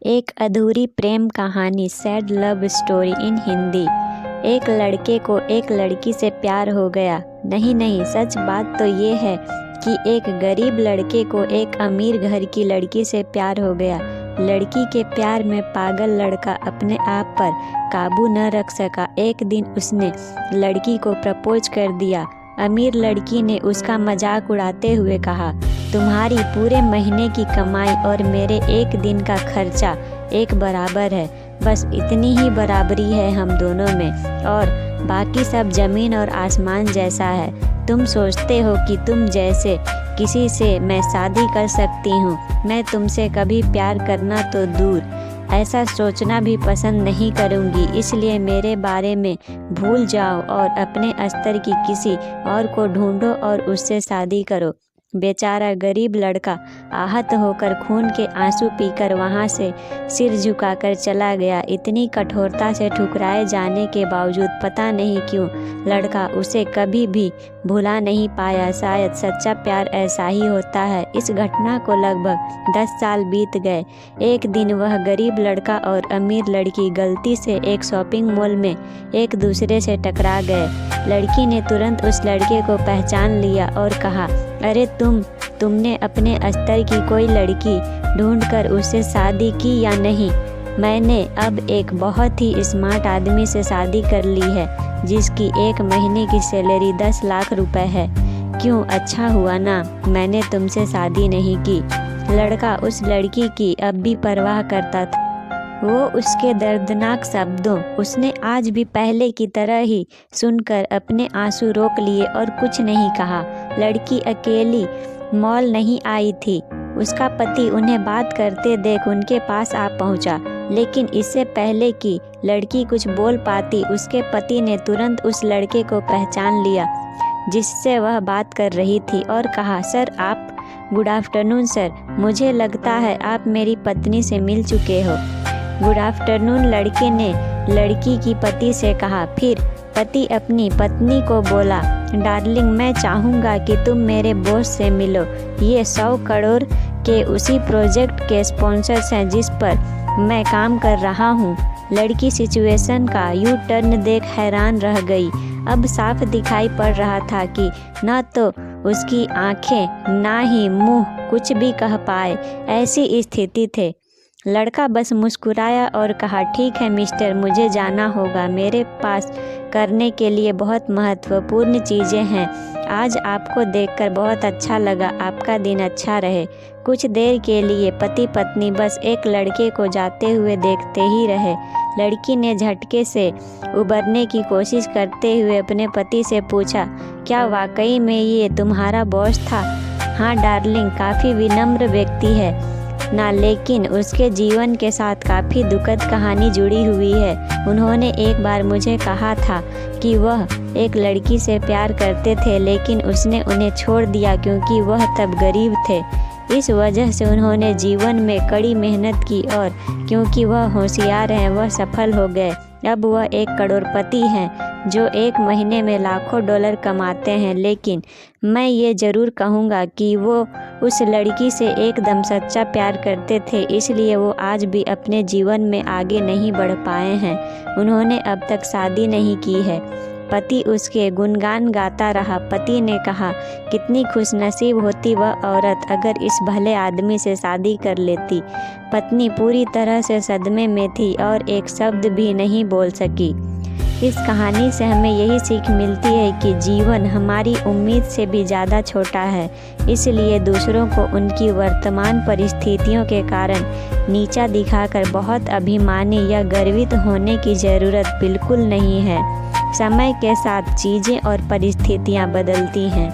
एक अधूरी प्रेम कहानी, sad love story in Hindi. एक लड़के को एक लड़की से प्यार हो गया। नहीं, सच बात तो ये है कि एक गरीब लड़के को एक अमीर घर की लड़की से प्यार हो गया। लड़की के प्यार में पागल लड़का अपने आप पर काबू न रख सका। एक दिन उसने लड़की को प्रपोज कर दिया। अमीर लड़की ने उसका मजाक उड़ाते हुए कहा, तुम्हारी पूरे महीने की कमाई और मेरे एक दिन का खर्चा एक बराबर है। बस इतनी ही बराबरी है हम दोनों में और बाकी सब ज़मीन और आसमान जैसा है। तुम सोचते हो कि तुम जैसे किसी से मैं शादी कर सकती हूँ। मैं तुमसे कभी प्यार करना तो दूर, ऐसा सोचना भी पसंद नहीं करूँगी। इसलिए मेरे बारे में भूल जाओ और अपने स्तर की किसी और को ढूंढो और उससे शादी करो। बेचारा गरीब लड़का आहत होकर खून के आंसू पीकर वहाँ से सिर झुकाकर चला गया। इतनी कठोरता से ठुकराए जाने के बावजूद पता नहीं क्यों लड़का उसे कभी भी भुला नहीं पाया। शायद सच्चा प्यार ऐसा ही होता है। इस घटना को लगभग 10 साल बीत गए। एक दिन वह गरीब लड़का और अमीर लड़की गलती से एक शॉपिंग मॉल में एक दूसरे से टकरा गए। लड़की ने तुरंत उस लड़के को पहचान लिया और कहा, अरे तुमने अपने स्तर की कोई लड़की ढूंढकर उससे शादी की या नहीं? मैंने अब एक बहुत ही स्मार्ट आदमी से शादी कर ली है जिसकी एक महीने की सैलरी 10 लाख रुपए है। क्यों, अच्छा हुआ ना मैंने तुमसे शादी नहीं की। लड़का उस लड़की की अब भी परवाह करता था। वो उसके दर्दनाक शब्दों उसने आज भी पहले की तरह ही सुनकर अपने आंसू रोक लिए और कुछ नहीं कहा। लड़की अकेली मॉल नहीं आई थी। उसका पति उन्हें बात करते देख उनके पास आ पहुंचा, लेकिन इससे पहले कि लड़की कुछ बोल पाती उसके पति ने तुरंत उस लड़के को पहचान लिया जिससे वह बात कर रही थी और कहा, सर आप। गुड आफ्टरनून सर, मुझे लगता है आप मेरी पत्नी से मिल चुके हो। गुड आफ्टरनून, लड़के ने लड़की की पति से कहा। फिर पति अपनी पत्नी को बोला, डार्लिंग मैं चाहूँगा कि तुम मेरे बॉस से मिलो। ये 100 करोड़ के उसी प्रोजेक्ट के स्पॉन्सर्स हैं जिस पर मैं काम कर रहा हूँ। लड़की सिचुएशन का यू टर्न देख हैरान रह गई। अब साफ दिखाई पड़ रहा था कि न तो उसकी आंखें ना ही मुंह कुछ भी कह पाए, ऐसी स्थिति थे। लड़का बस मुस्कुराया और कहा, ठीक है मिस्टर, मुझे जाना होगा। मेरे पास करने के लिए बहुत महत्वपूर्ण चीज़ें हैं। आज आपको देखकर बहुत अच्छा लगा। आपका दिन अच्छा रहे। कुछ देर के लिए पति पत्नी बस एक लड़के को जाते हुए देखते ही रहे। लड़की ने झटके से उबरने की कोशिश करते हुए अपने पति से पूछा, क्या वाकई में ये तुम्हारा बॉस था? हाँ डार्लिंग, काफ़ी विनम्र व्यक्ति है ना, लेकिन उसके जीवन के साथ काफ़ी दुखद कहानी जुड़ी हुई है। उन्होंने एक बार मुझे कहा था कि वह एक लड़की से प्यार करते थे, लेकिन उसने उन्हें छोड़ दिया क्योंकि वह तब गरीब थे। इस वजह से उन्होंने जीवन में कड़ी मेहनत की और क्योंकि वह होशियार हैं वह सफल हो गए। अब वह एक करोड़पति हैं जो एक महीने में लाखों डॉलर कमाते हैं। लेकिन मैं ये ज़रूर कहूँगा कि वो उस लड़की से एकदम सच्चा प्यार करते थे, इसलिए वो आज भी अपने जीवन में आगे नहीं बढ़ पाए हैं। उन्होंने अब तक शादी नहीं की है। पति उसके गुणगान गाता रहा। पति ने कहा, कितनी खुशनसीब होती वह औरत अगर इस भले आदमी से शादी कर लेती। पत्नी पूरी तरह से सदमे में थी और एक शब्द भी नहीं बोल सकी। इस कहानी से हमें यही सीख मिलती है कि जीवन हमारी उम्मीद से भी ज़्यादा छोटा है, इसलिए दूसरों को उनकी वर्तमान परिस्थितियों के कारण नीचा दिखाकर बहुत अभिमानी या गर्वित होने की ज़रूरत बिल्कुल नहीं है। समय के साथ चीज़ें और परिस्थितियाँ बदलती हैं।